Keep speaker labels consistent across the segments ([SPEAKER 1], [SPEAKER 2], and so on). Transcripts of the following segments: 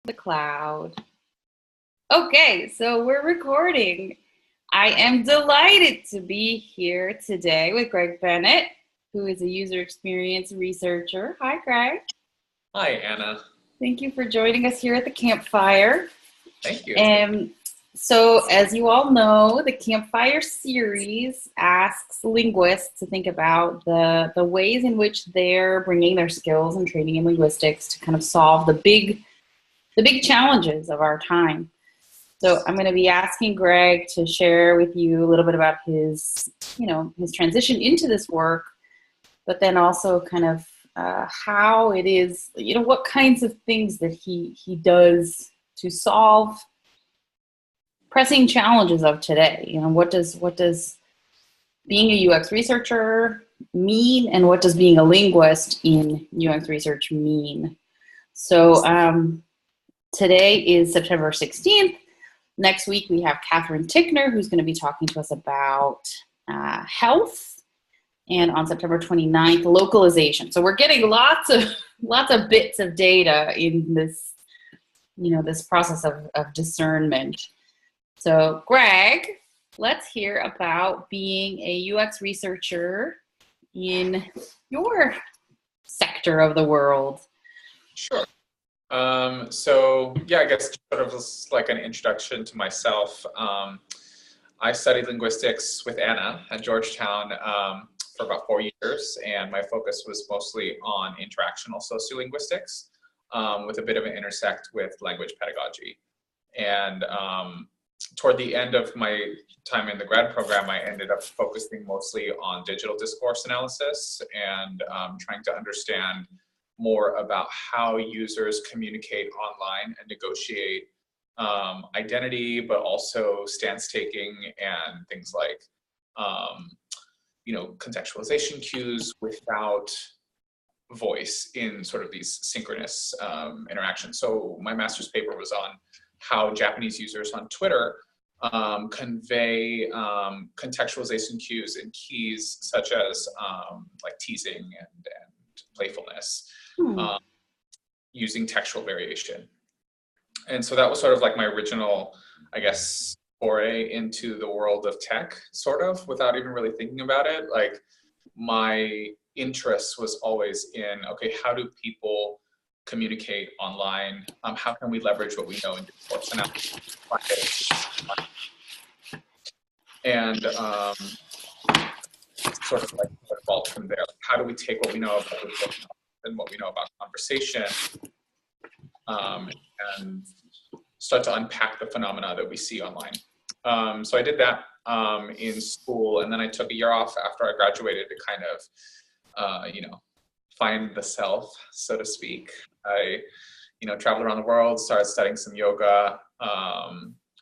[SPEAKER 1] the cloud. Okay, so we're recording. I am delighted to be here today with Greg Bennett, who is a user experience researcher. Hi, Greg.
[SPEAKER 2] Hi, Anna.
[SPEAKER 1] Thank you for joining us here at the campfire.
[SPEAKER 2] Thank you.
[SPEAKER 1] And so, as you all know, the Campfire series asks linguists to think about the ways in which they're bringing their skills and training in linguistics to kind of solve the big challenges of our time. So I'm going to be asking Greg to share with you a little bit about his transition into this work, but then also kind of how it is, what kinds of things that he does to solve pressing challenges of today. What does being a UX researcher mean, and what does being a linguist in UX research mean? So today is September 16th. Next week, we have Catherine Tickner, who's going to be talking to us about health. And on September 29th, localization. So we're getting lots of bits of data in this, this process of discernment. So Greg, let's hear about being a UX researcher in your sector of the world.
[SPEAKER 2] Sure. I guess sort of like an introduction to myself. I studied linguistics with Anna at Georgetown for about 4 years, and my focus was mostly on interactional sociolinguistics with a bit of an intersect with language pedagogy. And toward the end of my time in the grad program, I ended up focusing mostly on digital discourse analysis and trying to understand more about how users communicate online and negotiate identity, but also stance taking and things like, contextualization cues without voice in sort of these synchronous interactions. So my master's paper was on how Japanese users on Twitter convey contextualization cues in keys such as like teasing and playfulness. Using textual variation. And so that was sort of like my original, I guess, foray into the world of tech, sort of, without even really thinking about it. Like, my interest was always in, okay, how do people communicate online? How can we leverage what we know in discourse? And sort of like evolved from there. How do we take what we know about discourse and what we know about conversation and start to unpack the phenomena that we see online. So I did that in school, and then I took a year off after I graduated to kind of, find the self, so to speak. I, traveled around the world, started studying some yoga,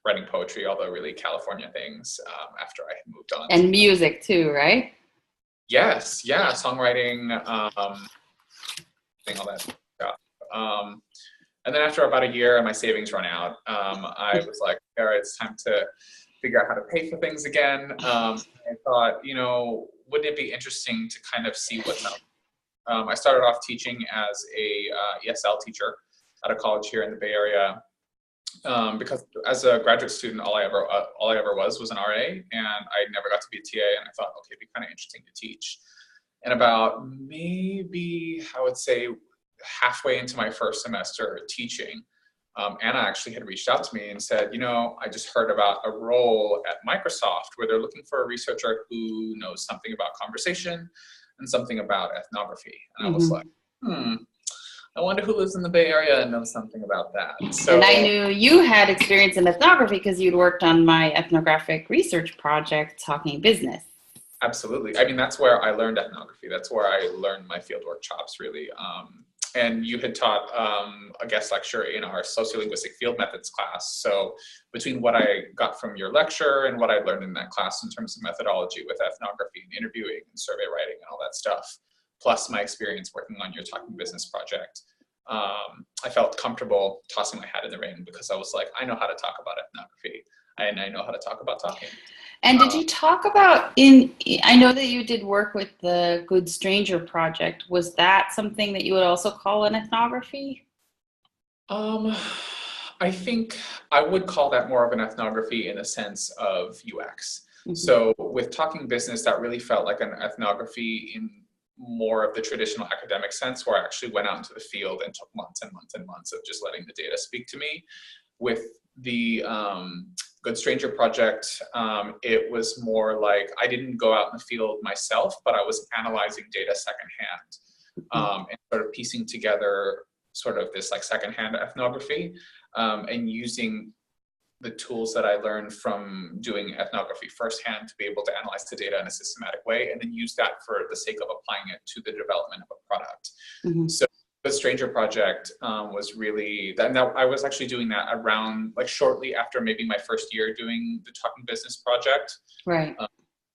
[SPEAKER 2] writing poetry, all the really California things after I had moved on.
[SPEAKER 1] And music too, right?
[SPEAKER 2] Yes, yeah, songwriting, all that stuff. And then after about a year and my savings run out, I was like, all right, it's time to figure out how to pay for things again. I thought, wouldn't it be interesting to kind of see what's out? I started off teaching as a ESL teacher at a college here in the Bay Area, because as a graduate student, all I ever was an RA, and I never got to be a TA. And I thought, okay, it'd be kind of interesting to teach. And about maybe, I would say, halfway into my first semester teaching, Anna actually had reached out to me and said, I just heard about a role at Microsoft where they're looking for a researcher who knows something about conversation and something about ethnography. And I was like, I wonder who lives in the Bay Area and knows something about that. So,
[SPEAKER 1] and I knew you had experience in ethnography because you'd worked on my ethnographic research project, Talking Business.
[SPEAKER 2] Absolutely. I mean, that's where I learned ethnography. That's where I learned my fieldwork chops, really. And you had taught a guest lecture in our sociolinguistic field methods class. So between what I got from your lecture and what I learned in that class in terms of methodology with ethnography and interviewing and survey writing and all that stuff, plus my experience working on your Talking Business project, I felt comfortable tossing my hat in the ring because I was like, I know how to talk about ethnography and I know how to talk about talking.
[SPEAKER 1] And did you talk about I know that you did work with the Good Stranger project. Was that something that you would also call an ethnography?
[SPEAKER 2] Um, I think I would call that more of an ethnography in the sense of UX.
[SPEAKER 1] Mm-hmm.
[SPEAKER 2] So with Talking Business, that really felt like an ethnography in more of the traditional academic sense, where I actually went out into the field and took months and months and months of just letting the data speak to me. With the Good Stranger project, it was more like I didn't go out in the field myself, but I was analyzing data secondhand, and sort of piecing together sort of this like secondhand ethnography, and using the tools that I learned from doing ethnography firsthand to be able to analyze the data in a systematic way, and then use that for the sake of applying it to the development of a product.
[SPEAKER 1] Mm-hmm.
[SPEAKER 2] So the Stranger project was really that. Now I was actually doing that around like shortly after maybe my first year doing the Talking Business project.
[SPEAKER 1] Right.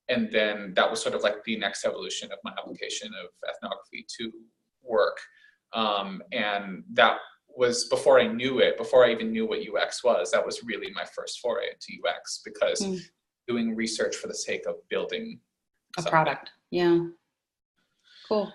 [SPEAKER 2] And then that was sort of like the next evolution of my application of ethnography to work. And that was before I knew it, before I even knew what UX was. That was really my first foray into UX, because doing research for the sake of building
[SPEAKER 1] a product. Yeah. Cool.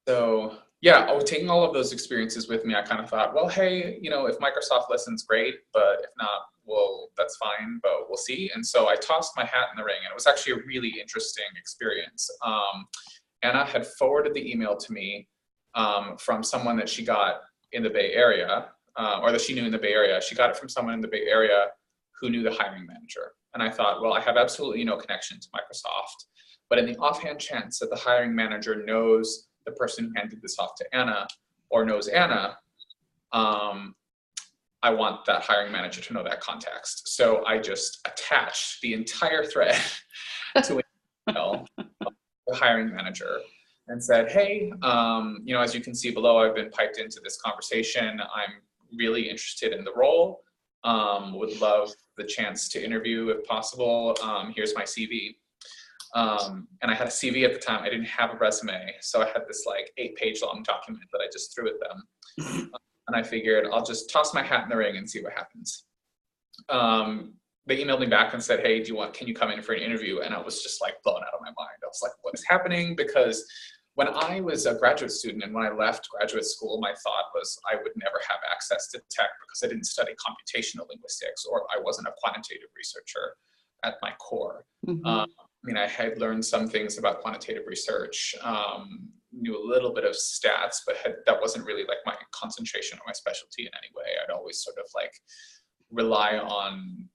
[SPEAKER 2] So yeah, taking all of those experiences with me, I kind of thought, well, hey, you know, if Microsoft listens, great, but if not, well, that's fine, but we'll see. And so I tossed my hat in the ring, and it was actually a really interesting experience. Anna had forwarded the email to me from someone that she got in the Bay Area, or that she knew in the Bay Area. She got it from someone in the Bay Area who knew the hiring manager. And I thought, well, I have absolutely no connection to Microsoft, but in the offhand chance that the hiring manager knows the person who handed this off to Anna or knows Anna, I want that hiring manager to know that context. So I just attached the entire thread to an email of the hiring manager and said, hey, you know, as you can see below, I've been piped into this conversation. I'm really interested in the role. Would love the chance to interview if possible. Here's my CV. And I had a CV at the time. I didn't have a resume. So I had this like 8-page long document that I just threw at them. And I figured I'll just toss my hat in the ring and see what happens. They emailed me back and said, hey, can you come in for an interview? And I was just like blown out of my mind. I was like, what is happening? Because when I was a graduate student and when I left graduate school, my thought was I would never have access to tech because I didn't study computational linguistics, or I wasn't a quantitative researcher at my core.
[SPEAKER 1] Mm-hmm.
[SPEAKER 2] I mean, I had learned some things about quantitative research, knew a little bit of stats, but that wasn't really like my concentration or my specialty in any way. I'd always sort of like rely on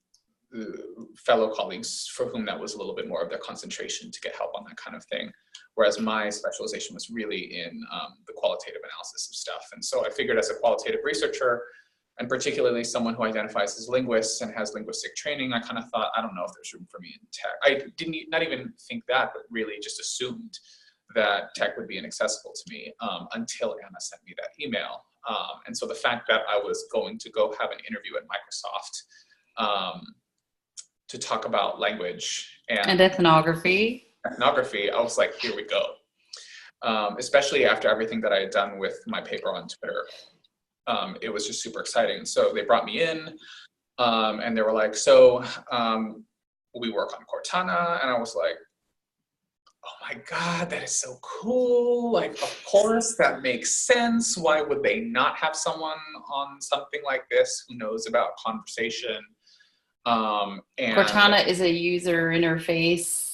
[SPEAKER 2] fellow colleagues for whom that was a little bit more of their concentration to get help on that kind of thing. Whereas my specialization was really in the qualitative analysis of stuff. And so I figured as a qualitative researcher, and particularly someone who identifies as linguist and has linguistic training, I kind of thought, I don't know if there's room for me in tech. I didn't not even think that, but really just assumed that tech would be inaccessible to me until Anna sent me that email. And so the fact that I was going to go have an interview at Microsoft to talk about language and
[SPEAKER 1] ethnography,
[SPEAKER 2] I was like, here we go. Especially after everything that I had done with my paper on Twitter. It was just super exciting. So they brought me in and they were like, so we work on Cortana. And I was like, oh my God, that is so cool. Like, of course, that makes sense. Why would they not have someone on something like this who knows about conversation? And
[SPEAKER 1] Cortana is a user interface.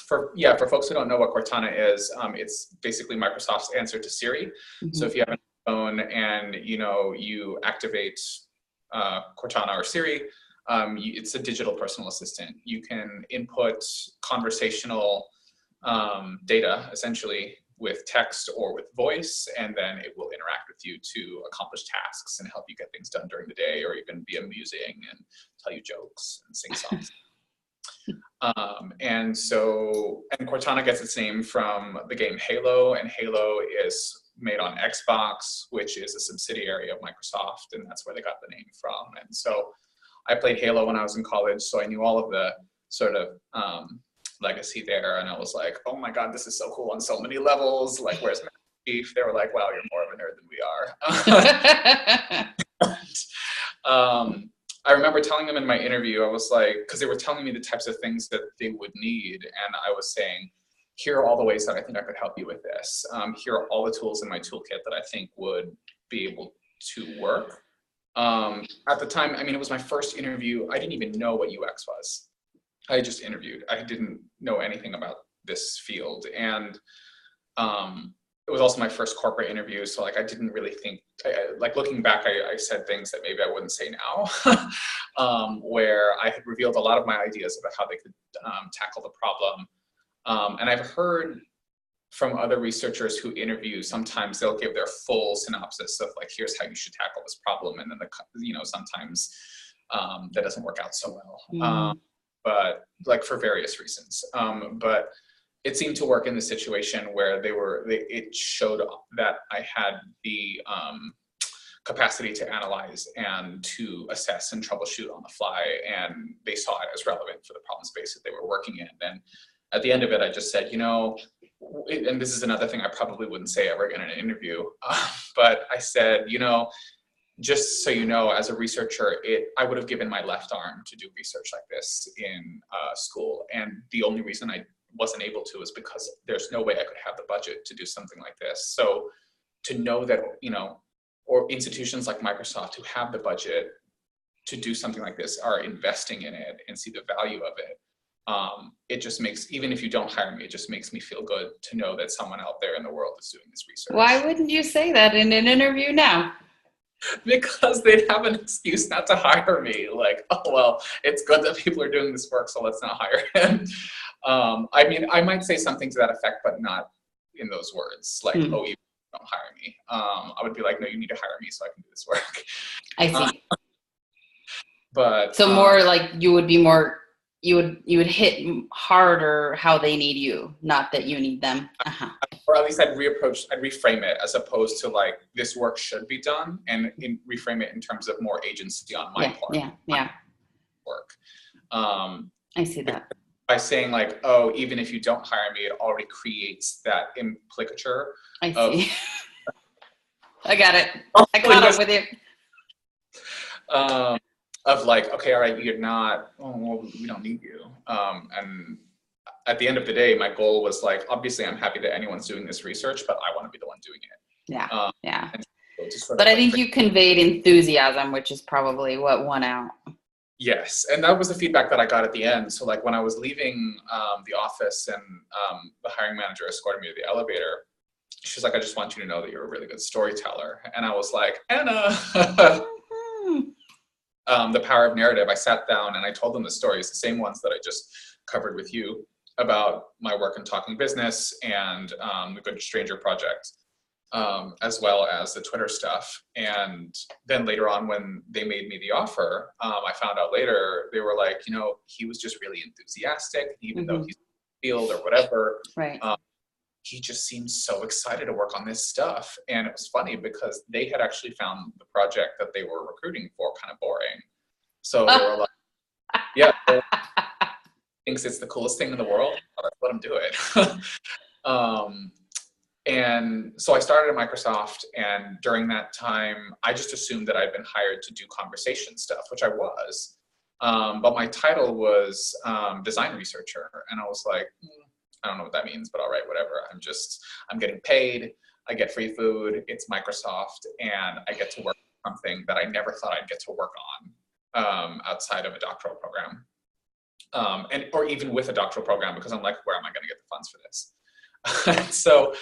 [SPEAKER 2] For folks who don't know what Cortana is, it's basically Microsoft's answer to Siri. Mm-hmm. So if you have a phone and you activate Cortana or Siri, it's a digital personal assistant. You can input conversational data essentially with text or with voice, and then it will interact with you to accomplish tasks and help you get things done during the day, or even be amusing and tell you jokes and sing songs. And Cortana gets its name from the game Halo, and Halo is made on Xbox, which is a subsidiary of Microsoft, and that's where they got the name from. And so I played Halo when I was in college, so I knew all of the sort of legacy there, and I was like, oh my God, this is so cool on so many levels. Like, where's Master Chief? They were like, wow, you're more of a nerd than we are. I remember telling them in my interview, I was like, because they were telling me the types of things that they would need, and I was saying, here are all the ways that I think I could help you with this. Here are all the tools in my toolkit that I think would be able to work. At the time, I mean, it was my first interview. I didn't even know what UX was. I just interviewed. I didn't know anything about this field. And it was also my first corporate interview. So like, I didn't really think, like looking back, I said things that maybe I wouldn't say now, where I had revealed a lot of my ideas about how they could tackle the problem. And I've heard from other researchers who interview, sometimes they'll give their full synopsis of like, here's how you should tackle this problem. And then sometimes that doesn't work out so well, but like for various reasons. But it seemed to work in the situation where it showed that I had the capacity to analyze and to assess and troubleshoot on the fly. And they saw it as relevant for the problem space that they were working in. And at the end of it, I just said, and this is another thing I probably wouldn't say ever again in an interview, but I said, just so you know, as a researcher, I would have given my left arm to do research like this in school. And the only reason I wasn't able to is because there's no way I could have the budget to do something like this. So to know that, or institutions like Microsoft who have the budget to do something like this are investing in it and see the value of it, it just makes, even if you don't hire me, it just makes me feel good to know that someone out there in the world is doing this research.
[SPEAKER 1] Why wouldn't you say that in an interview now?
[SPEAKER 2] Because they'd have an excuse not to hire me. Like, oh, well, it's good that people are doing this work, so let's not hire him. I mean, I might say something to that effect, but not in those words. Like, oh, you don't hire me. I would be like, no, you need to hire me so I can do this work.
[SPEAKER 1] I see.
[SPEAKER 2] But
[SPEAKER 1] so more like you would hit harder how they need you, not that you need them.
[SPEAKER 2] Or at least I'd reframe it as opposed to like, this work should be done, and reframe it in terms of more agency on my part.
[SPEAKER 1] Yeah.
[SPEAKER 2] Work.
[SPEAKER 1] I see that.
[SPEAKER 2] By saying like, oh, even if you don't hire me, it already creates that implicature.
[SPEAKER 1] I see. I got it. I caught up with you.
[SPEAKER 2] Of like, okay, all right, you're not, oh, well, we don't need you. And at the end of the day, my goal was like, obviously I'm happy that anyone's doing this research, but I want to be the one doing it.
[SPEAKER 1] Yeah.
[SPEAKER 2] So
[SPEAKER 1] but I think you conveyed enthusiasm, which is probably what won out.
[SPEAKER 2] Yes, and that was the feedback that I got at the end. So like when I was leaving the office and the hiring manager escorted me to the elevator, she was like, I just want you to know that you're a really good storyteller. And I was like, Anna. The power of narrative. I sat down and I told them the stories, the same ones that I just covered with you, about my work in Talking Business and the Good Stranger Project, as well as the Twitter stuff. And then later on, when they made me the offer, I found out later, they were like, he was just really enthusiastic, even though he's in the field or whatever.
[SPEAKER 1] Right.
[SPEAKER 2] He just seemed so excited to work on this stuff. And it was funny because they had actually found the project that they were recruiting for kind of boring. So they were like, yeah, thinks it's the coolest thing in the world. Let's let him do it. And so I started at Microsoft, and during that time, I just assumed that I'd been hired to do conversation stuff, which I was. But my title was design researcher. And I was like, I don't know what that means, but all right, whatever. I'm getting paid. I get free food. It's Microsoft, and I get to work on something that I never thought I'd get to work on outside of a doctoral program, or even with a doctoral program, because I'm like, where am I going to get the funds for this? So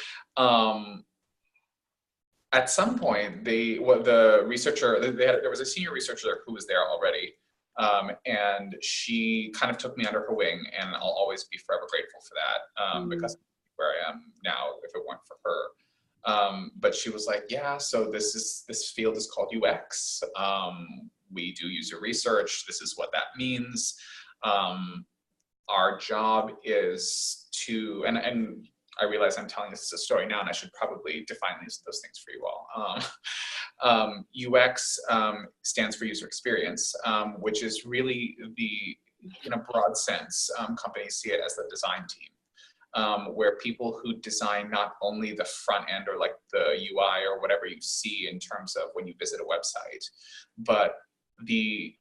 [SPEAKER 2] at some point, there was a senior researcher who was there already. And she kind of took me under her wing, and I'll always be forever grateful for that, because where I am now, if it weren't for her. But she was like, yeah, so this field is called UX. We do user research. This is what that means. Our job is to, and I realize I'm telling this as a story now, and I should probably define those things for you all. UX stands for user experience, which is really in a broad sense, companies see it as the design team, where people who design not only the front end or like the UI or whatever you see in terms of when you visit a website, but the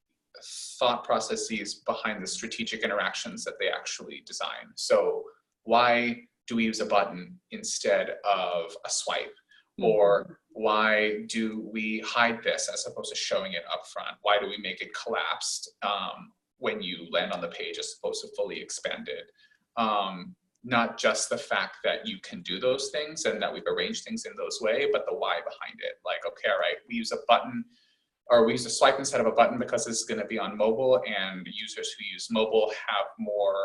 [SPEAKER 2] thought processes behind the strategic interactions that they actually design. So why do we use a button instead of a swipe? Or Why do we hide this as opposed to showing it up front? Why do we make it collapsed when you land on the page as opposed to fully expanded? Not just the fact that you can do those things and that we've arranged things in those ways, but the why behind it. Like, okay, all right, we use a button, or we use a swipe instead of a button because this is going to be on mobile, and users who use mobile have more,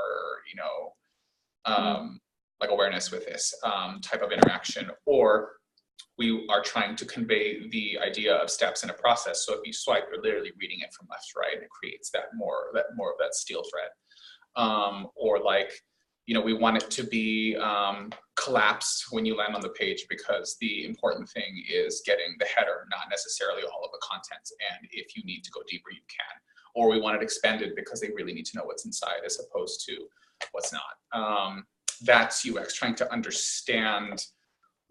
[SPEAKER 2] like awareness with this type of interaction. Or we are trying to convey the idea of steps in a process. So if you swipe, you're literally reading it from left to right, and it creates that more of that steel thread. Or like, we want it to be collapsed when you land on the page, because the important thing is getting the header, not necessarily all of the content. And if you need to go deeper, you can. Or we want it expanded because they really need to know what's inside as opposed to what's not. That's UX, trying to understand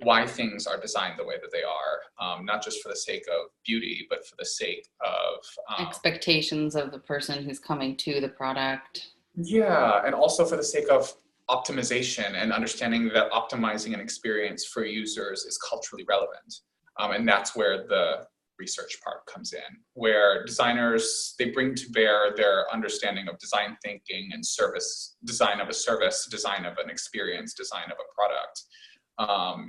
[SPEAKER 2] why things are designed the way that they are, not just for the sake of beauty, but for the sake of
[SPEAKER 1] expectations of the person who's coming to the product.
[SPEAKER 2] Yeah, and also for the sake of optimization and understanding that optimizing an experience for users is culturally relevant. And that's where the research part comes in, where designers, they bring to bear their understanding of design thinking and service, design of a service, design of an experience, design of a product,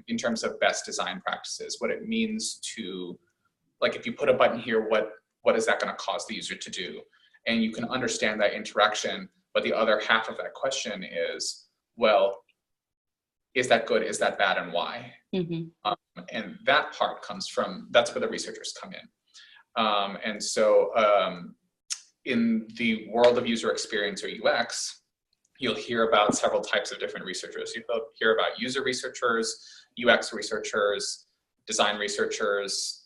[SPEAKER 2] in terms of best design practices, what it means to, like, if you put a button here, what is that going to cause the user to do? And you can understand that interaction, but the other half of that question is, well, is that good, is that bad, and why? And that part comes from, that's where the researchers come in. And so in the world of user experience or UX, you'll hear about several types of different researchers. You'll hear about user researchers, UX researchers, design researchers,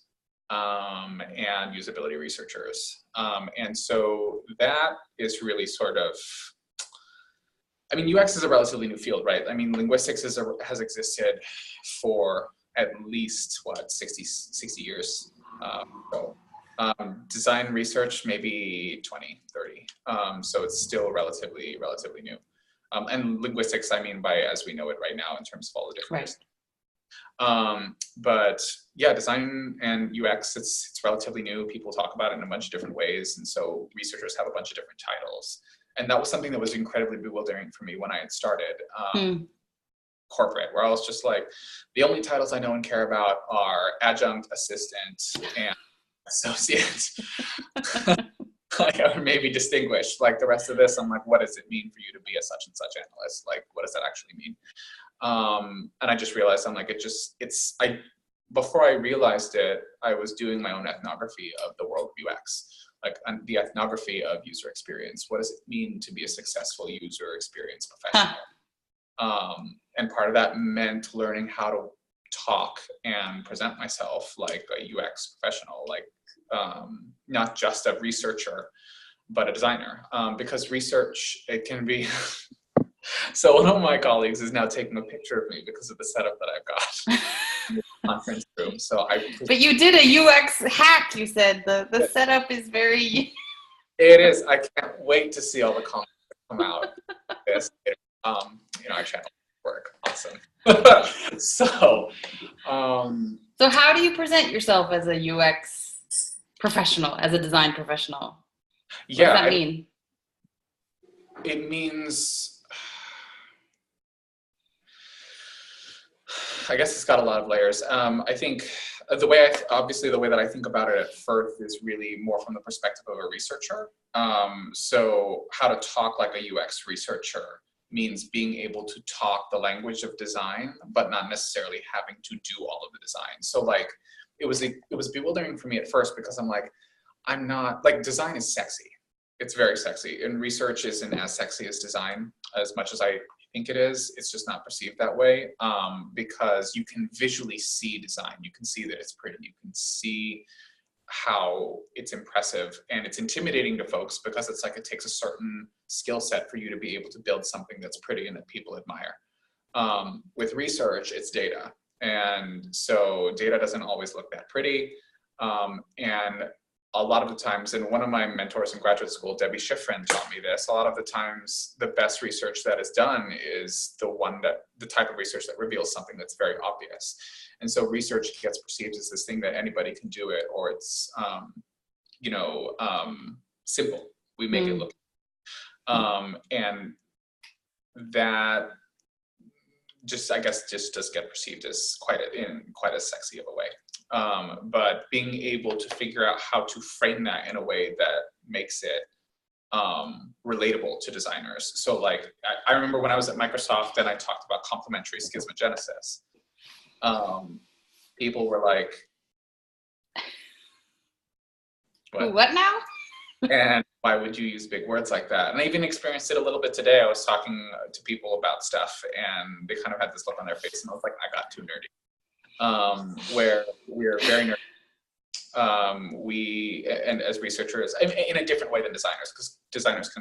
[SPEAKER 2] and usability researchers. And so that is really sort of, UX is a relatively new field, right? Linguistics has existed for at least, 60 years. Design research, maybe 20, 30. So it's still relatively new. And linguistics, by as we know it right now in terms of all the different but yeah, design and UX, it's relatively new. People talk about it in a bunch of different ways. And so researchers have a bunch of different titles. And that was something that was incredibly bewildering for me when I had started corporate, where I was just like, the only titles I know and care about are adjunct, assistant, and associate. Or maybe distinguished. Like the rest of this, I'm like, what does it mean for you to be a such and such analyst? Like, what does that actually mean? And I just realized, I'm like, before I realized it, I was doing my own ethnography of the world of UX, like the ethnography of user experience. What does it mean to be a successful user experience professional? And part of that meant learning how to talk and present myself like a UX professional, like not just a researcher, but a designer, because research, it can be, so one of my colleagues is now taking a picture of me because of the setup that I've got in the conference room. But
[SPEAKER 1] you did a UX hack, you said. The setup is very...
[SPEAKER 2] It is. I can't wait to see all the comments that come out. Our channel work. Awesome. So
[SPEAKER 1] how do you present yourself as a UX professional, as a design professional? What does that mean?
[SPEAKER 2] It means, I guess it's got a lot of layers. I think the way that I think about it at first is really more from the perspective of a researcher. So how to talk like a UX researcher means being able to talk the language of design, but not necessarily having to do all of the design. So like, it was bewildering for me at first because I'm like, I'm not, like, design is sexy. It's very sexy, and research isn't as sexy as design as much as I think it is. It's just not perceived that way, because you can visually see design. You can see that it's pretty. You can see how it's impressive, and it's intimidating to folks because it's like it takes a certain skill set for you to be able to build something that's pretty and that people admire. With research, it's data, and so data doesn't always look that pretty, and a lot of the times, and one of my mentors in graduate school, Debbie Schifrin, taught me this, a lot of the times the best research that is done is the type of research that reveals something that's very obvious. And so research gets perceived as this thing that anybody can do it, or it's, simple. We make it look, and that just, I guess, just does get perceived as quite as sexy of a way. But being able to figure out how to frame that in a way that makes it relatable to designers. So like, I remember when I was at Microsoft and I talked about complementary schismogenesis. People were like,
[SPEAKER 1] what now?
[SPEAKER 2] And why would you use big words like that? And I even experienced it a little bit today. I was talking to people about stuff and they kind of had this look on their face and I was like, I got too nerdy. Where we're very nerdy. And as researchers, in a different way than designers, because designers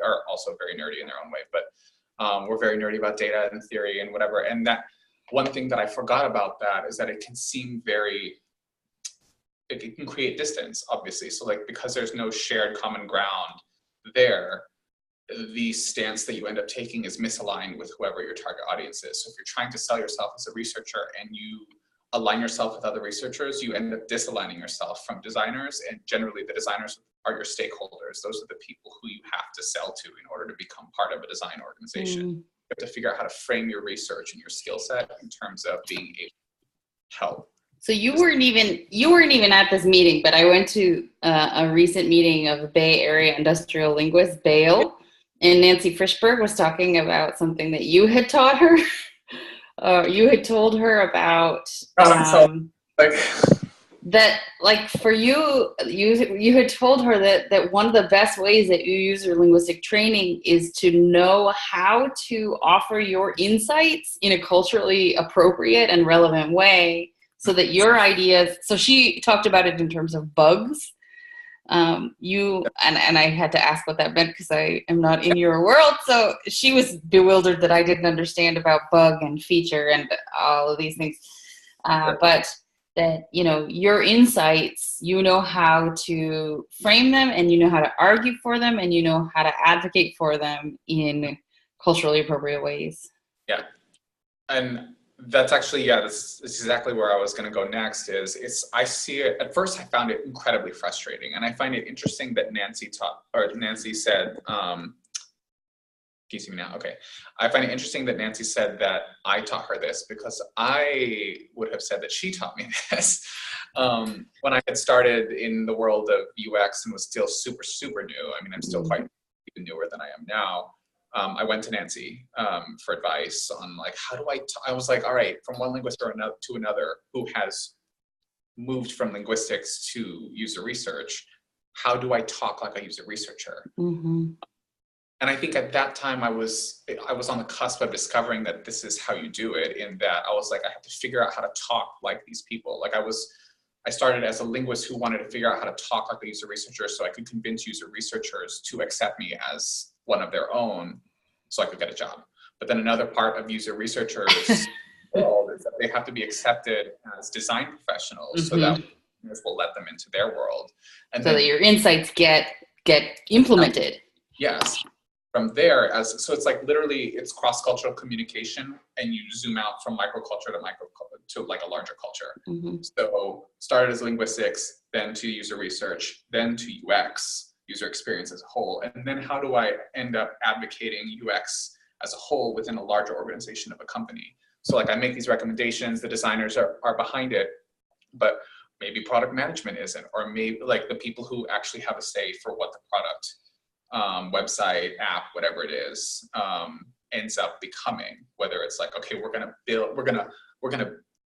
[SPEAKER 2] are also very nerdy in their own way, but we're very nerdy about data and theory and whatever. And that one thing that I forgot about that is that it can seem it can create distance, obviously. So like, because there's no shared common ground there, the stance that you end up taking is misaligned with whoever your target audience is. So if you're trying to sell yourself as a researcher and you align yourself with other researchers, you end up disaligning yourself from designers, and generally the designers are your stakeholders. Those are the people who you have to sell to in order to become part of a design organization. You have to figure out how to frame your research and your skill set in terms of being able to help.
[SPEAKER 1] So you weren't even at this meeting, but I went to a recent meeting of the Bay Area Industrial Linguists, BAIL, and Nancy Frischberg was talking about something that you had taught her. You had told her about that, like, for you had told her that one of the best ways that you use your linguistic training is to know how to offer your insights in a culturally appropriate and relevant way. So that your ideas, so she talked about it in terms of bugs. And I had to ask what that meant because I am not in your world. So she was bewildered that I didn't understand about bug and feature and all of these things. But that, your insights, you know how to frame them and you know how to argue for them and you know how to advocate for them in culturally appropriate ways.
[SPEAKER 2] Yeah. And that's actually, that's exactly where I was going to go next. I see it, at first I found it incredibly frustrating, and I find it interesting that Nancy said, can you see me now? Okay. I find it interesting that Nancy said that I taught her this, because I would have said that she taught me this. When I had started in the world of UX and was still super, super new, I mean, I'm still quite even newer than I am now. I went to Nancy for advice on like, how do I was like, all right, from one linguist to another who has moved from linguistics to user research, how do I talk like a user researcher? And I think at that time I was on the cusp of discovering that this is how you do it, in that I was like, I have to figure out how to talk like these people. Like I started as a linguist who wanted to figure out how to talk like a user researcher so I could convince user researchers to accept me as one of their own so I could get a job. But then another part of user researchers world is that they have to be accepted as design professionals so that will let them into their world. And
[SPEAKER 1] so that your insights get implemented.
[SPEAKER 2] Yes. From there, so it's like literally it's cross-cultural communication, and you zoom out from microculture to like a larger culture. So started as linguistics, then to user research, then to UX, user experience as a whole. And then how do I end up advocating UX as a whole within a larger organization of a company? So like I make these recommendations, the designers are behind it, but maybe product management isn't, or maybe like the people who actually have a say for what the product, website, app, whatever it is, ends up becoming, whether it's like, okay, we're gonna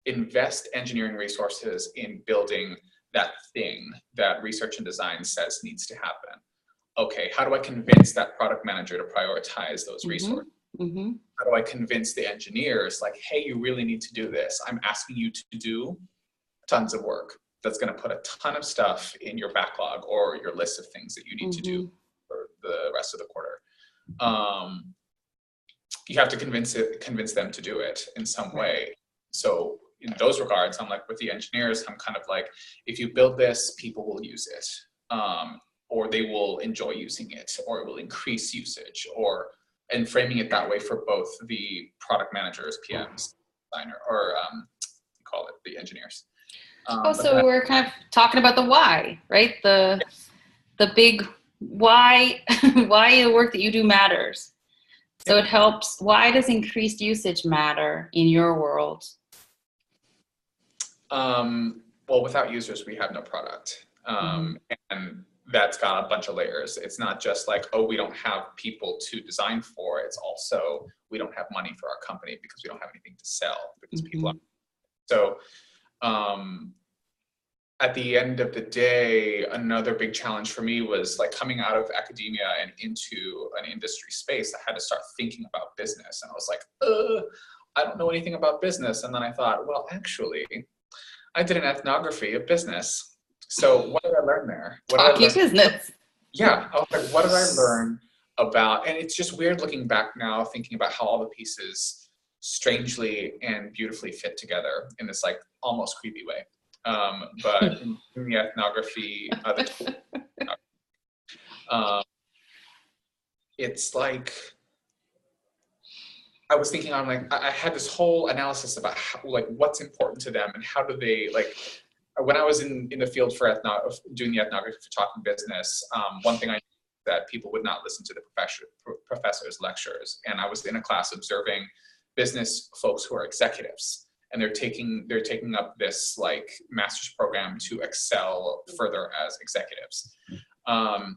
[SPEAKER 2] invest engineering resources in building that thing that research and design says needs to happen. Okay, how do I convince that product manager to prioritize those resources? How do I convince the engineers, like, hey, you really need to do this. I'm asking you to do tons of work that's going to put a ton of stuff in your backlog or your list of things that you need to do for the rest of the quarter. You have to convince them to do it in some way. So in those regards, I'm like with the engineers, I'm kind of like, if you build this, people will use it, or they will enjoy using it, or it will increase usage, and framing it that way for both the product managers, PMs, designer, or you call it the engineers.
[SPEAKER 1] So we're kind of talking about the why, right? The big why, why the work that you do matters. So it helps. Why does increased usage matter in your world?
[SPEAKER 2] Well, without users, we have no product. And that's got a bunch of layers. It's not just like, oh, we don't have people to design for. It's also, we don't have money for our company because we don't have anything to sell because people are. So at the end of the day, another big challenge for me was like coming out of academia and into an industry space. I had to start thinking about business, and I was like, I don't know anything about business. And then I thought, well, actually, I did an ethnography of business. So what did I learn there?
[SPEAKER 1] Talking business.
[SPEAKER 2] Yeah, I was like, what did I learn about? And it's just weird looking back now, thinking about how all the pieces strangely and beautifully fit together in this like almost creepy way. But in the ethnography, it's like, I was thinking, I'm like, I had this whole analysis about how, like, what's important to them and how do they, like, when I was in the field for doing the ethnography for Talking Business, one thing I knew that people would not listen to the professor's lectures. And I was in a class observing business folks who are executives. And they're taking up this like master's program to excel further as executives. And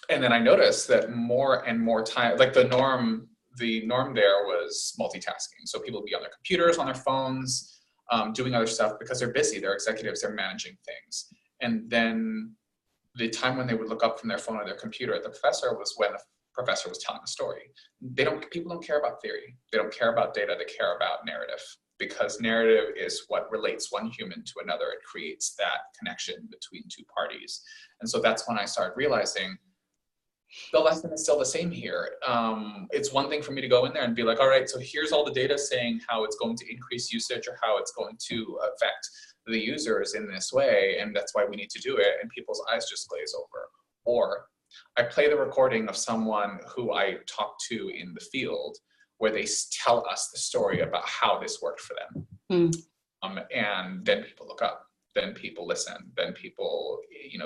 [SPEAKER 2] then I noticed that more and more time, like the norm there was multitasking. So people would be on their computers, on their phones, doing other stuff because they're busy, they're executives, they're managing things. And then the time when they would look up from their phone or their computer at the professor was when the professor was telling a story. People don't care about theory. They don't care about data, they care about narrative. Because narrative is what relates one human to another. It creates that connection between two parties. And so that's when I started realizing the lesson is still the same here. It's one thing for me to go in there and be like, all right, so here's all the data saying how it's going to increase usage or how it's going to affect the users in this way. And that's why we need to do it. And people's eyes just glaze over. Or I play the recording of someone who I talked to in the field where they tell us the story about how this worked for them. And then people look up, then people listen, then people,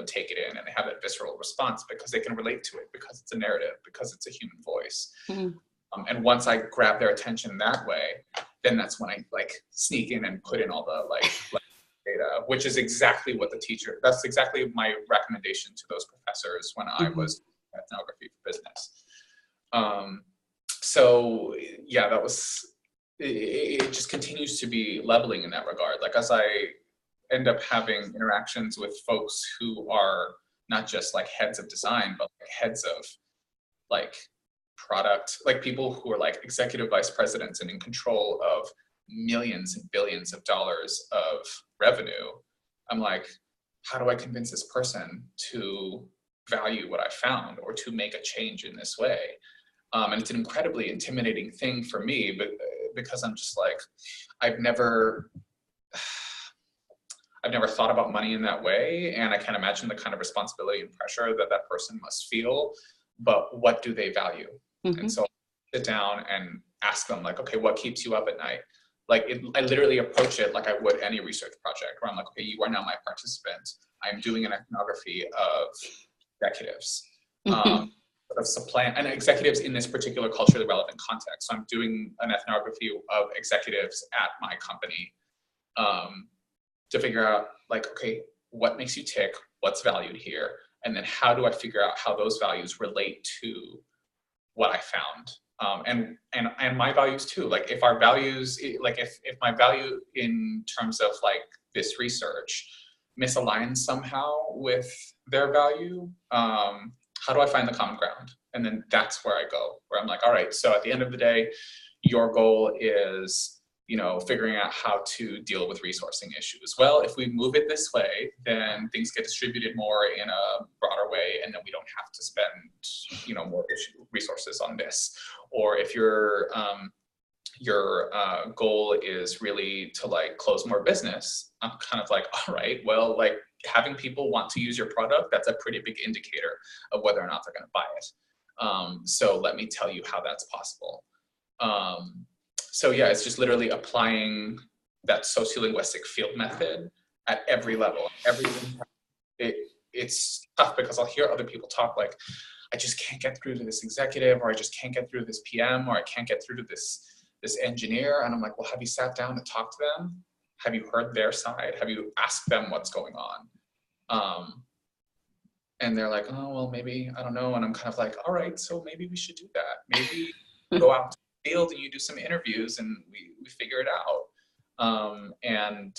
[SPEAKER 2] take it in and they have that visceral response because they can relate to it, because it's a narrative, because it's a human voice. And once I grab their attention that way, then that's when I like sneak in and put in all the like data, which is exactly what that's exactly my recommendation to those professors when I was in ethnography for business. So yeah, it just continues to be leveling in that regard. Like as I end up having interactions with folks who are not just like heads of design, but like heads of like product, like people who are like executive vice presidents and in control of millions and billions of dollars of revenue. I'm like, how do I convince this person to value what I found or to make a change in this way? And it's an incredibly intimidating thing for me, but because I'm just like, I've never thought about money in that way, and I can't imagine the kind of responsibility and pressure that person must feel. But what do they value? And so I sit down and ask them, like, okay, what keeps you up at night? Like, I literally approach it like I would any research project, where I'm like, okay, you are now my participant. I'm doing an ethnography of executives. Of supplant and executives in this particular culturally relevant context. So I'm doing an ethnography of executives at my company to figure out like, okay, what makes you tick? What's valued here? And then how do I figure out how those values relate to what I found? And my values too. Like if our values, like if my value in terms of like this research misaligns somehow with their value, how do I find the common ground? And then that's where I go, where I'm like, all right, so at the end of the day, your goal is, figuring out how to deal with resourcing issues. Well, if we move it this way, then things get distributed more in a broader way, and then we don't have to spend, more resources on this. Or if your your goal is really to like close more business, I'm kind of like, all right, well, like having people want to use your product, that's a pretty big indicator of whether or not they're going to buy it. So let me tell you how that's possible. So yeah, it's just literally applying that sociolinguistic field method at every level. It's tough because I'll hear other people talk like, I just can't get through to this executive, or I just can't get through to this PM, or I can't get through to this engineer. And I'm like, well, have you sat down and talked to them? Have you heard their side? Have you asked them what's going on? And they're like, oh, well, maybe, I don't know. And I'm kind of like, all right, so maybe we should do that. Maybe go out to the field and you do some interviews and we figure it out, and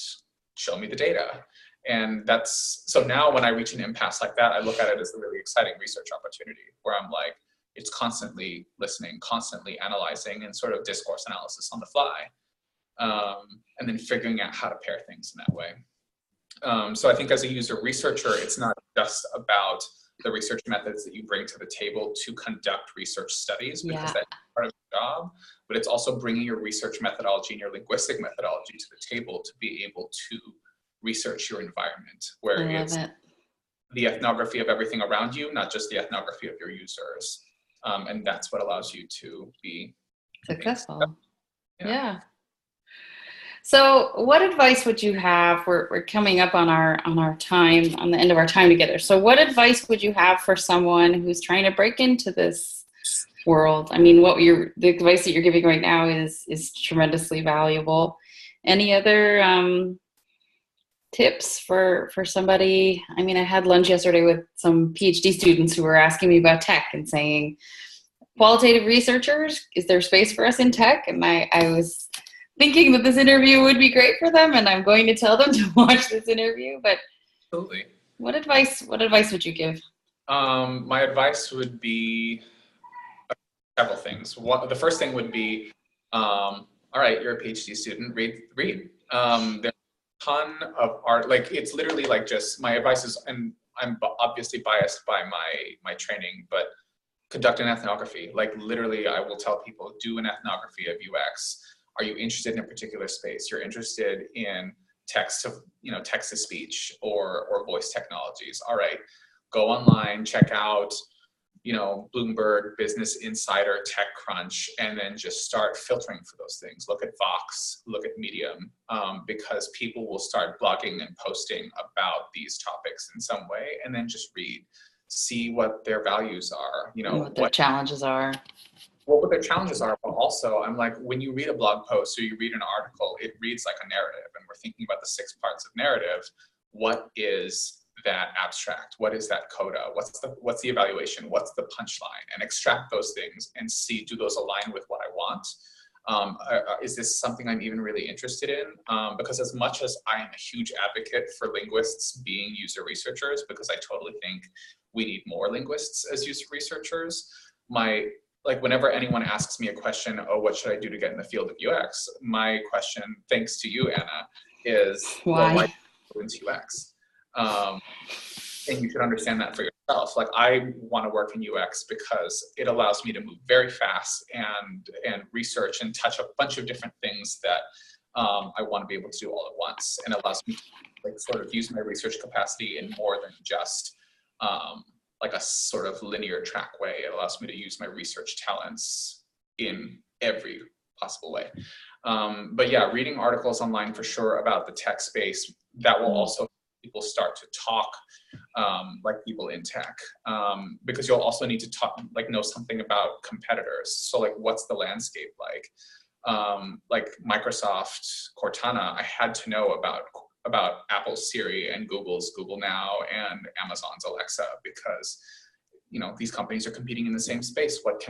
[SPEAKER 2] show me the data. And that's, so now when I reach an impasse like that, I look at it as a really exciting research opportunity where I'm like, it's constantly listening, constantly analyzing, and sort of discourse analysis on the fly. And then figuring out how to pair things in that way. So I think as a user researcher, it's not just about the research methods that you bring to the table to conduct research studies, because that's part of the job, but it's also bringing your research methodology and your linguistic methodology to the table to be able to research your environment, where it's the ethnography of everything around you, not just the ethnography of your users. And that's what allows you to be
[SPEAKER 1] successful. Yeah. So what advice would you have? We're coming up on our time, on the end of our time together. So what advice would you have for someone who's trying to break into this world? I mean, the advice that you're giving right now is tremendously valuable. Any other tips for somebody? I mean, I had lunch yesterday with some PhD students who were asking me about tech and saying, qualitative researchers, is there space for us in tech? And I was thinking that this interview would be great for them, and I'm going to tell them to watch this interview. But
[SPEAKER 2] absolutely,
[SPEAKER 1] what advice would you give?
[SPEAKER 2] My advice would be several things. The first thing would be, all right, you're a PhD student, read. There's a ton of art, like it's literally like just my advice is, and I'm obviously biased by my training, but conduct an ethnography. Like literally, I will tell people, do an ethnography of UX. Are you interested in a particular space? You're interested in text to speech or voice technologies. All right, go online, check out, Bloomberg, Business Insider, TechCrunch, and then just start filtering for those things. Look at Vox, look at Medium, because people will start blogging and posting about these topics in some way, and then just read, see what their values are,
[SPEAKER 1] what their challenges are.
[SPEAKER 2] What their challenges are, but also I'm like, when you read a blog post or you read an article, it reads like a narrative, and we're thinking about the 6 parts of narrative. What is that abstract? What is that coda? What's the evaluation? What's the punchline? And extract those things and see, do those align with what I want? Is this something I'm even really interested in? Because as much as I am a huge advocate for linguists being user researchers, because I totally think we need more linguists as user researchers, whenever anyone asks me a question, oh, what should I do to get in the field of UX? My question, thanks to you, Anna, is why go into UX? And you should understand that for yourself. Like, I want to work in UX because it allows me to move very fast and research and touch a bunch of different things that I want to be able to do all at once, and allows me to sort of use my research capacity in more than just like a sort of linear track way. It allows me to use my research talents in every possible way. But yeah, reading articles online for sure about the tech space, that will also people start to talk like people in tech, because you'll also need to know something about competitors. So what's the landscape like? Like Microsoft Cortana, I had to know about Apple's Siri and Google's Google Now and Amazon's Alexa, because these companies are competing in the same space. What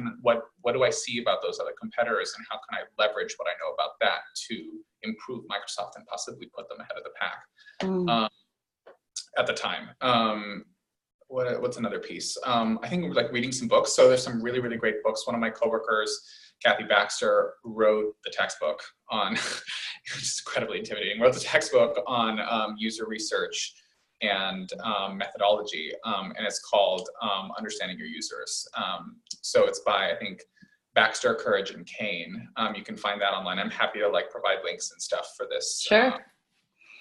[SPEAKER 2] do I see about those other competitors, and how can I leverage what I know about that to improve Microsoft and possibly put them ahead of the pack at the time? What's another piece? I think reading some books. So there's some really, really great books. One of my coworkers, Kathy Baxter, wrote the textbook on, which is incredibly intimidating, wrote the textbook on user research and methodology, and it's called Understanding Your Users. So it's by, I think, Baxter, Courage, and Kane. You can find that online. I'm happy to like provide links and stuff for this.
[SPEAKER 1] Sure.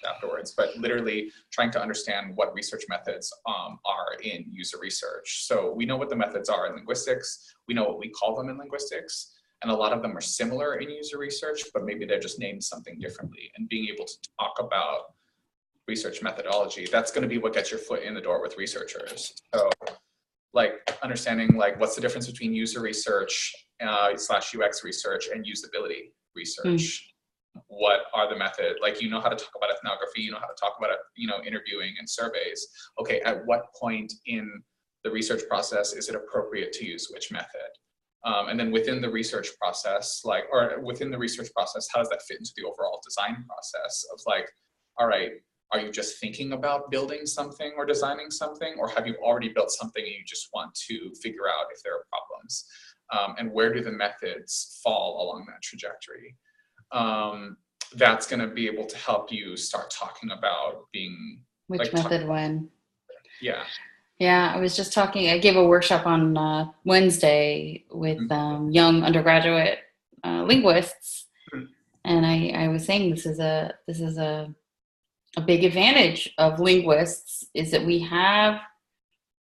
[SPEAKER 2] Afterwards, but literally trying to understand what research methods are in user research. So we know what the methods are in linguistics, we know what we call them in linguistics, and a lot of them are similar in user research, but maybe they're just named something differently. And being able to talk about research methodology, that's going to be what gets your foot in the door with researchers. So like understanding like what's the difference between user research slash UX research and usability research. What are the methods? Like, you know how to talk about ethnography, you know how to talk about, interviewing and surveys. Okay, at what point in the research process is it appropriate to use which method? And then within the research process, how does that fit into the overall design process of like, all right, are you just thinking about building something or designing something, or have you already built something and you just want to figure out if there are problems? And where do the methods fall along that trajectory? That's going to be able to help you start talking about being
[SPEAKER 1] which method when.
[SPEAKER 2] Yeah.
[SPEAKER 1] Yeah, I was just talking, I gave a workshop on Wednesday with young undergraduate linguists, and I was saying this is a big advantage of linguists is that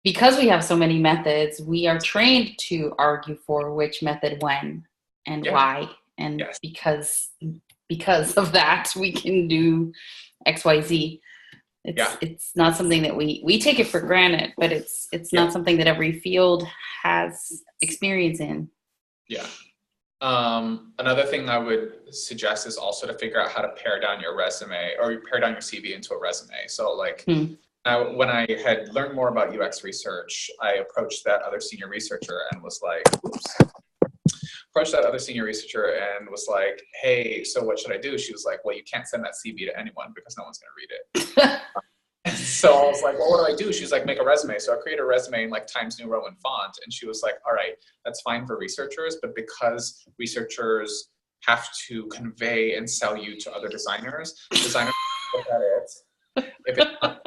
[SPEAKER 1] because we have so many methods, we are trained to argue for which method when and why. And because of that, we can do X, Y, Z. It's not something that we take it for granted, but it's not something that every field has experience in. Yeah.
[SPEAKER 2] Another thing I would suggest is also to figure out how to pare down your resume or pare down your CV into a resume. So like when I had learned more about UX research, I approached that other senior researcher and was like, hey, so what should I do? She was like, well, you can't send that CV to anyone because no one's going to read it. And so I was like, well, what do I do? She's like, make a resume. So I created a resume in like Times New Roman font. And she was like, all right, that's fine for researchers, but because researchers have to convey and sell you to other designers look at it. If it's not,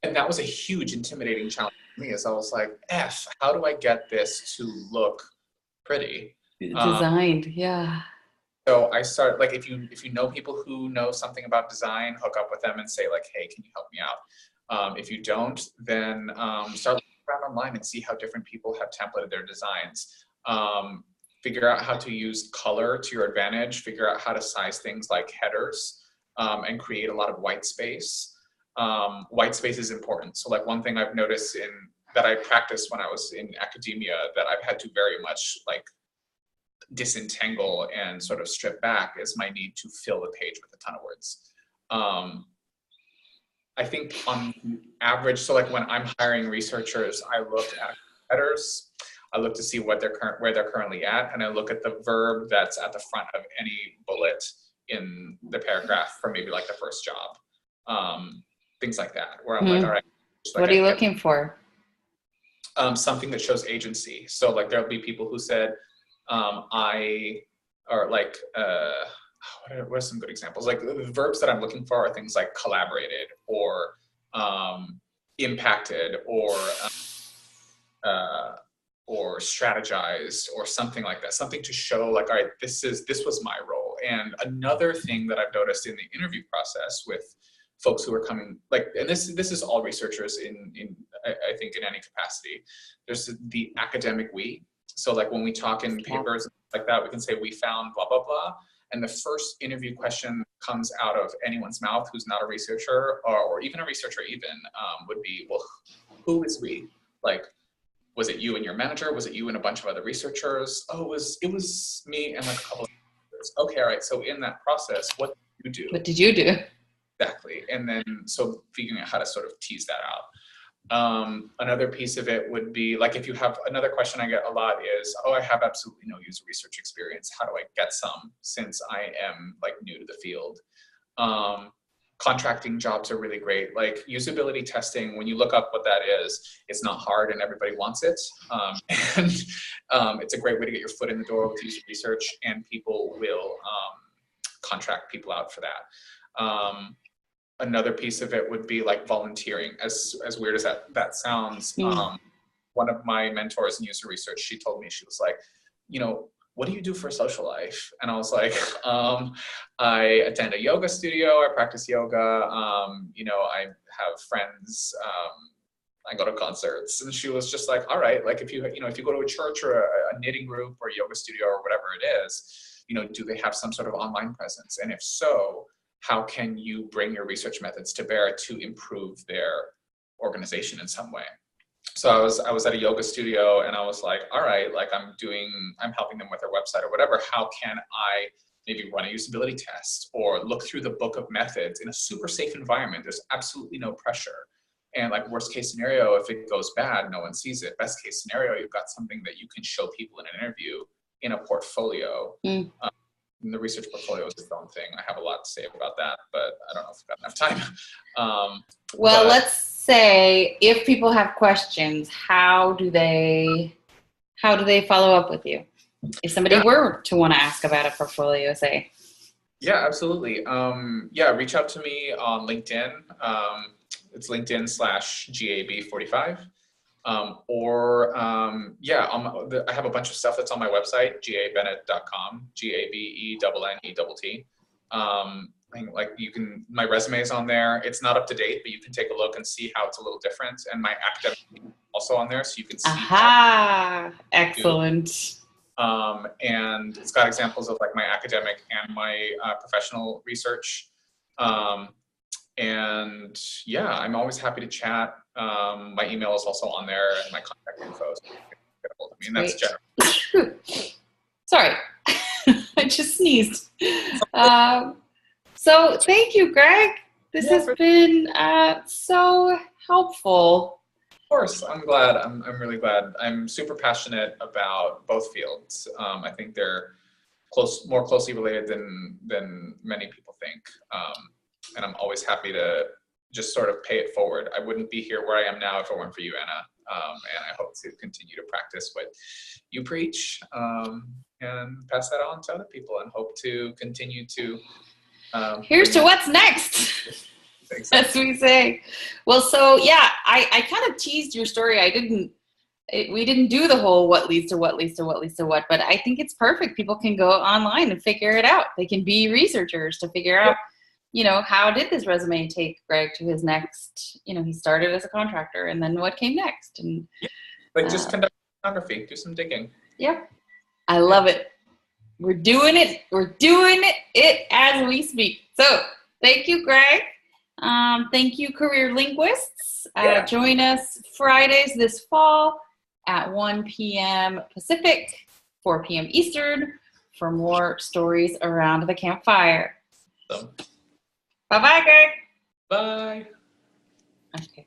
[SPEAKER 2] and that was a huge intimidating challenge for me, as I was like, how do I get this to look pretty?
[SPEAKER 1] Designed,
[SPEAKER 2] So I started, like, if you know people who know something about design, hook up with them and say like, hey, can you help me out? If you don't, then start looking around online and see how different people have templated their designs. Figure out how to use color to your advantage. Figure out how to size things like headers and create a lot of white space. White space is important. So like one thing I've noticed that I practiced when I was in academia that I've had to very much like disentangle and sort of strip back is my need to fill the page with a ton of words. I think on average, so like when I'm hiring researchers, I look at headers, I look to see where they're currently at, and I look at the verb that's at the front of any bullet in the paragraph for maybe like the first job. Things like that, where I'm like, all right.
[SPEAKER 1] What are you looking for?
[SPEAKER 2] Something that shows agency. So like there'll be people who said, what are some good examples? Like the verbs that I'm looking for are things like collaborated or impacted or strategized or something like that. Something to show like, all right, this was my role. And another thing that I've noticed in the interview process with folks who are coming, like, and this is all researchers in I think in any capacity. There's the academic we. So like when we talk in papers like that, we can say we found blah, blah, blah. And the first interview question comes out of anyone's mouth who's not a researcher or even a researcher would be, well, who is we? Like, was it you and your manager? Was it you and a bunch of other researchers? Oh, it was me and like a couple of researchers. Okay, all right. So in that process, what did you do?
[SPEAKER 1] What did you do?
[SPEAKER 2] Exactly. And then so figuring out how to sort of tease that out. Another piece of it would be like, if you have another question I get a lot is, oh, I have absolutely no user research experience. How do I get some since I am like new to the field? Contracting jobs are really great. Like usability testing, when you look up what that is, it's not hard and everybody wants it. And it's a great way to get your foot in the door with user research, and people will contract people out for that. Another piece of it would be like volunteering. As weird as that sounds, one one of my mentors in user research, she told me, she was like, you know, what do you do for social life? And I was like, I attend a yoga studio, I practice yoga, you know, I have friends, I go to concerts. And she was just like, all right, like if you go to a church or a knitting group or a yoga studio or whatever it is, you know, do they have some sort of online presence? And if so, how can you bring your research methods to bear to improve their organization in some way? So I was at a yoga studio and I was like, all right, like I'm helping them with their website or whatever. How can I maybe run a usability test or look through the book of methods in a super safe environment? There's absolutely no pressure. And like worst case scenario, if it goes bad, no one sees it. Best case scenario, you've got something that you can show people in an interview in a portfolio. The research portfolio is its own thing. I have a lot to say about that, but I don't know if I've got enough time.
[SPEAKER 1] Well, let's say if people have questions, how do they follow up with you? If somebody were to want to ask about a portfolio, say.
[SPEAKER 2] Yeah, absolutely. Reach out to me on LinkedIn. It's LinkedIn/GAB45. I have a bunch of stuff that's on my website, gabennet.com, GABENNETT. Like my resume is on there. It's not up to date, but you can take a look and see how it's a little different. And my academic is also on there, so you can see.
[SPEAKER 1] Excellent.
[SPEAKER 2] And it's got examples of like my academic and my professional research. And yeah, I'm always happy to chat. My email is also on there and my contact info. So you can get a hold of me, and that's general.
[SPEAKER 1] Sorry, I just sneezed. So thank you, Greg. This has been so helpful.
[SPEAKER 2] Of course, I'm glad. I'm really glad. I'm super passionate about both fields. I think they're more closely related than many people think. And I'm always happy to just sort of pay it forward. I wouldn't be here where I am now if it weren't for you, Anna. And I hope to continue to practice what you preach and pass that on to other people, and hope to continue to.
[SPEAKER 1] Here's to what's next, as we say. Well, so yeah, I kind of teased your story. We didn't do the whole what leads to what leads to what leads to what, but I think it's perfect. People can go online and figure it out. They can be researchers to figure out, you know, how did this resume take Greg to his next, you know, he started as a contractor and then what came next? And
[SPEAKER 2] just conduct photography, do some digging.
[SPEAKER 1] Yeah, I love it. We're doing it. We're doing it as we speak. So thank you, Greg. Thank you, Career Linguists. Join us Fridays this fall at 1 p.m. Pacific, 4 p.m. Eastern for more stories around the campfire. Bye-bye, Greg.
[SPEAKER 2] Bye.
[SPEAKER 1] Okay.